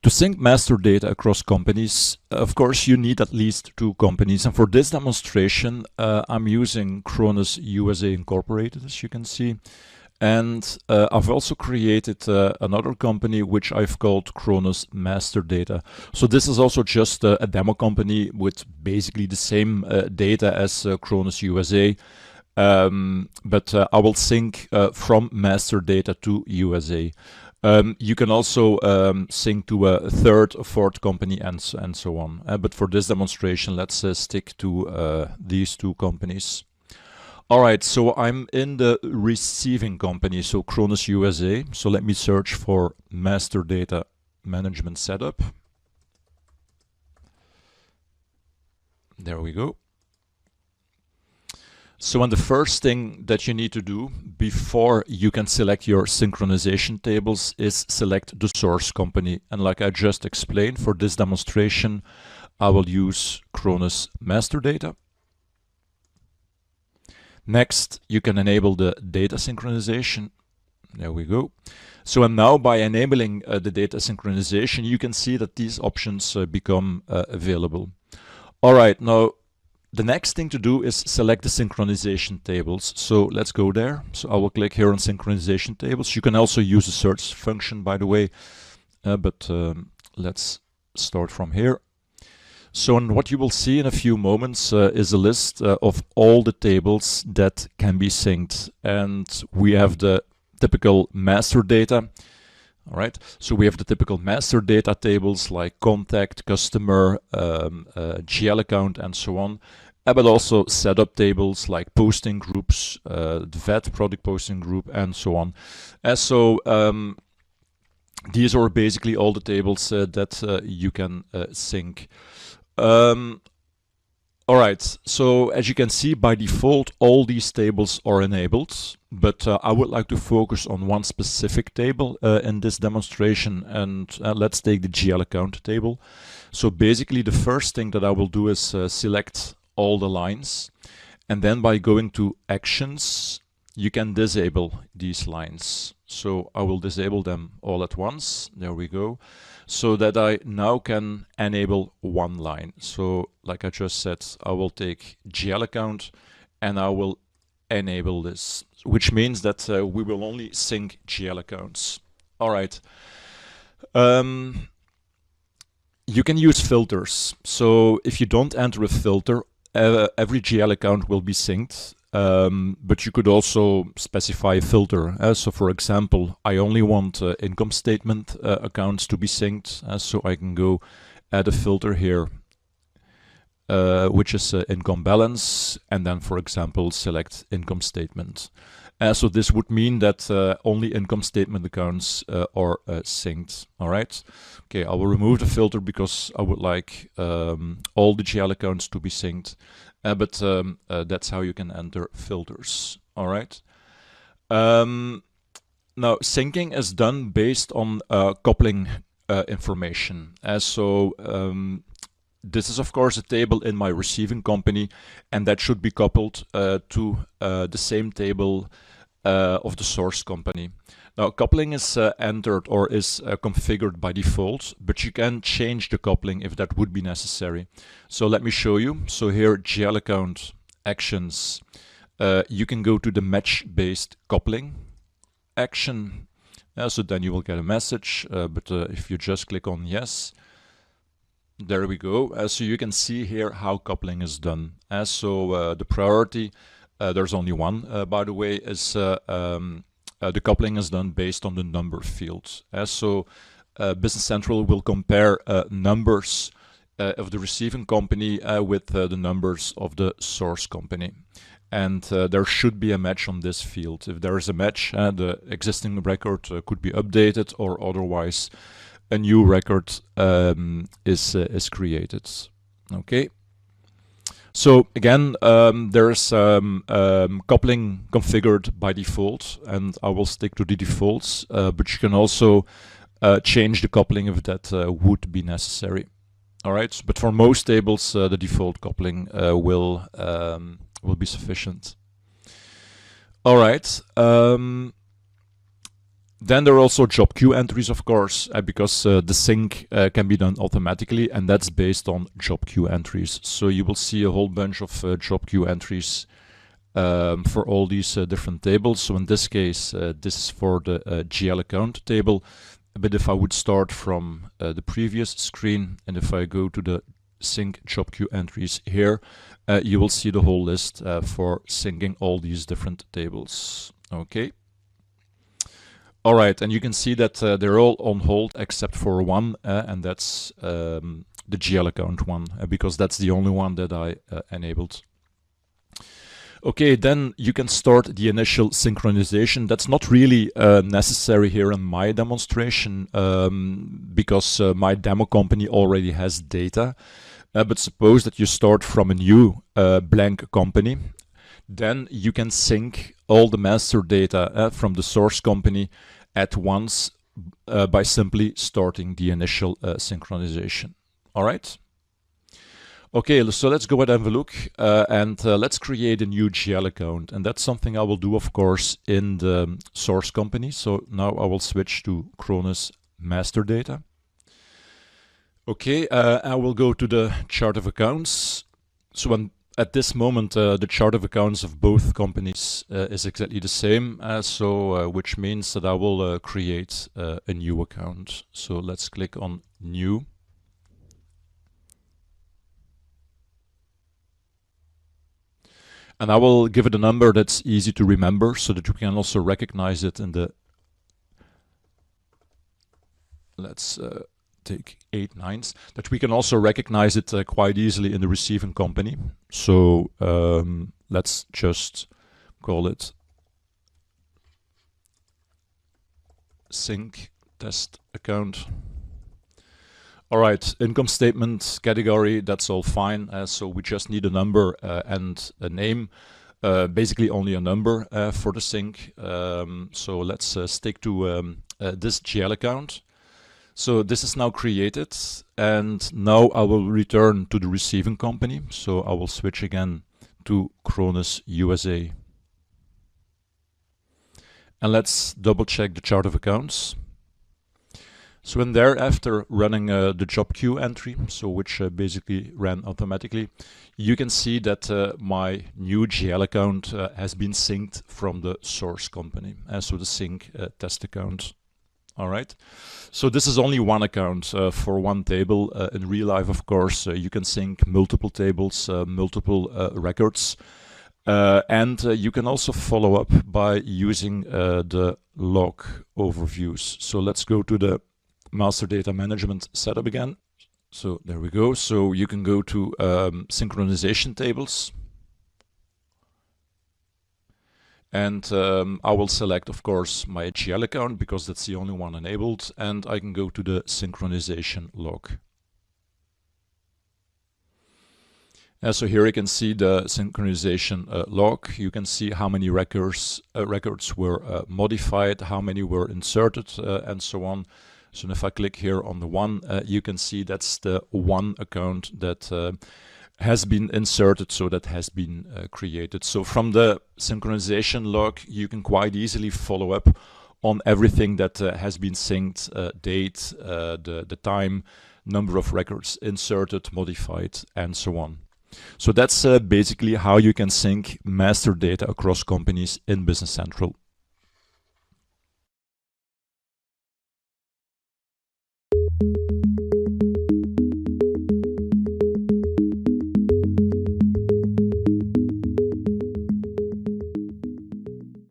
To sync master data across companies, of course, you need at least 2 companies. And for this demonstration, I'm using Kronos USA Incorporated, as you can see. And I've also created another company which I've called Kronos Master Data. So this is also just a demo company with basically the same data as Kronos USA. But I will sync from master data to USA. You can also sync to a third or fourth company and so on. But for this demonstration, let's stick to these 2 companies. All right, so I'm in the receiving company, so Kronos USA. So let me search for master data management setup. There we go. So and the first thing that you need to do before you can select your synchronization tables is select the source company. And like I just explained, for this demonstration, I will use Kronos master data. Next, you can enable the data synchronization. There we go. So and now by enabling the data synchronization, you can see that these options become available. All right, now the next thing to do is select the synchronization tables. So let's go there. So I will click here on synchronization tables. You can also use the search function, by the way, but let's start from here. So what you will see in a few moments is a list of all the tables that can be synced. And we have the typical master data. All right, so we have the typical master data tables like contact, customer, GL account, and so on. But also setup tables like posting groups, the VAT product posting group, and so on. These are basically all the tables that you can sync. All right, so as you can see, by default, all these tables are enabled, but I would like to focus on one specific table in this demonstration, and let's take the GL account table. So basically, the first thing that I will do is select all the lines, and then by going to actions, you can disable these lines. So I will disable them all at once. There we go. So that I now can enable one line. So like I just said, I will take GL account and I will enable this, which means that we will only sync GL accounts. All right. You can use filters. So if you don't enter a filter, every GL account will be synced. But you could also specify a filter. So for example, I only want income statement accounts to be synced. So I can go add a filter here, which is income balance, and then for example, select income statement. So this would mean that only income statement accounts are synced. All right. Okay, I will remove the filter because I would like all the GL accounts to be synced. But that's how you can enter filters. All right. Now, syncing is done based on coupling information. This is, of course, a table in my receiving company, and that should be coupled to the same table of the source company. Now, coupling is entered or is configured by default, but you can change the coupling if that would be necessary. So let me show you. So here, GL account actions, you can go to the match-based coupling action. So then you will get a message, but if you just click on yes, there we go. So you can see here how coupling is done. The priority, there's only one, by the way, is the coupling is done based on the number field. Business Central will compare numbers of the receiving company with the numbers of the source company. And there should be a match on this field. If there is a match, the existing record could be updated, or otherwise a new record is created. Okay. So again, there's coupling configured by default, and I will stick to the defaults, but you can also change the coupling if that would be necessary. All right, but for most tables, the default coupling will be sufficient. All right. Then there are also job queue entries, of course, because the sync can be done automatically, and that's based on job queue entries. So you will see a whole bunch of job queue entries for all these different tables. So in this case, this is for the GL account table. But if I would start from the previous screen, and if I go to the sync job queue entries here, you will see the whole list for syncing all these different tables. Okay. All right, and you can see that they're all on hold except for one, and that's the GL account one, because that's the only one that I enabled. Okay, then you can start the initial synchronization. That's not really necessary here in my demonstration because my demo company already has data. But suppose that you start from a new blank company, then you can sync all the master data from the source company at once by simply starting the initial synchronization. All right? Okay, so let's go ahead and have a look and let's create a new GL account. And that's something I will do, of course, in the source company. So now I will switch to Cronus master data. Okay, I will go to the chart of accounts. So at this moment, the chart of accounts of both companies is exactly the same, which means that I will create a new account. So let's click on New. And I will give it a number that's easy to remember so that you can also recognize it in the... Let's take 8 nines, that we can also recognize it quite easily in the receiving company. So let's just call it sync test account. All right, income statement category, that's all fine. So we just need a number and a name, basically only a number for the sync. So let's stick to this GL account. So this is now created, and now I will return to the receiving company. So I will switch again to Cronus USA. And let's double check the chart of accounts. So in there, after running the job queue entry, so which basically ran automatically, you can see that my new GL account has been synced from the source company, so the sync test account. All right, so this is only one account for one table. In real life, of course, you can sync multiple tables, multiple records, and you can also follow up by using the log overviews. So let's go to the master data management setup again. So there we go. So you can go to synchronization tables. And I will select, of course, my GL account because that's the only one enabled. And I can go to the synchronization log. So here you can see the synchronization log. You can see how many records were modified, how many were inserted, and so on. So if I click here on the one, you can see that's the one account that has been inserted, so that has been created. So from the synchronization log, you can quite easily follow up on everything that has been synced, date, the time, number of records inserted, modified, and so on. So that's basically how you can sync master data across companies in Business Central.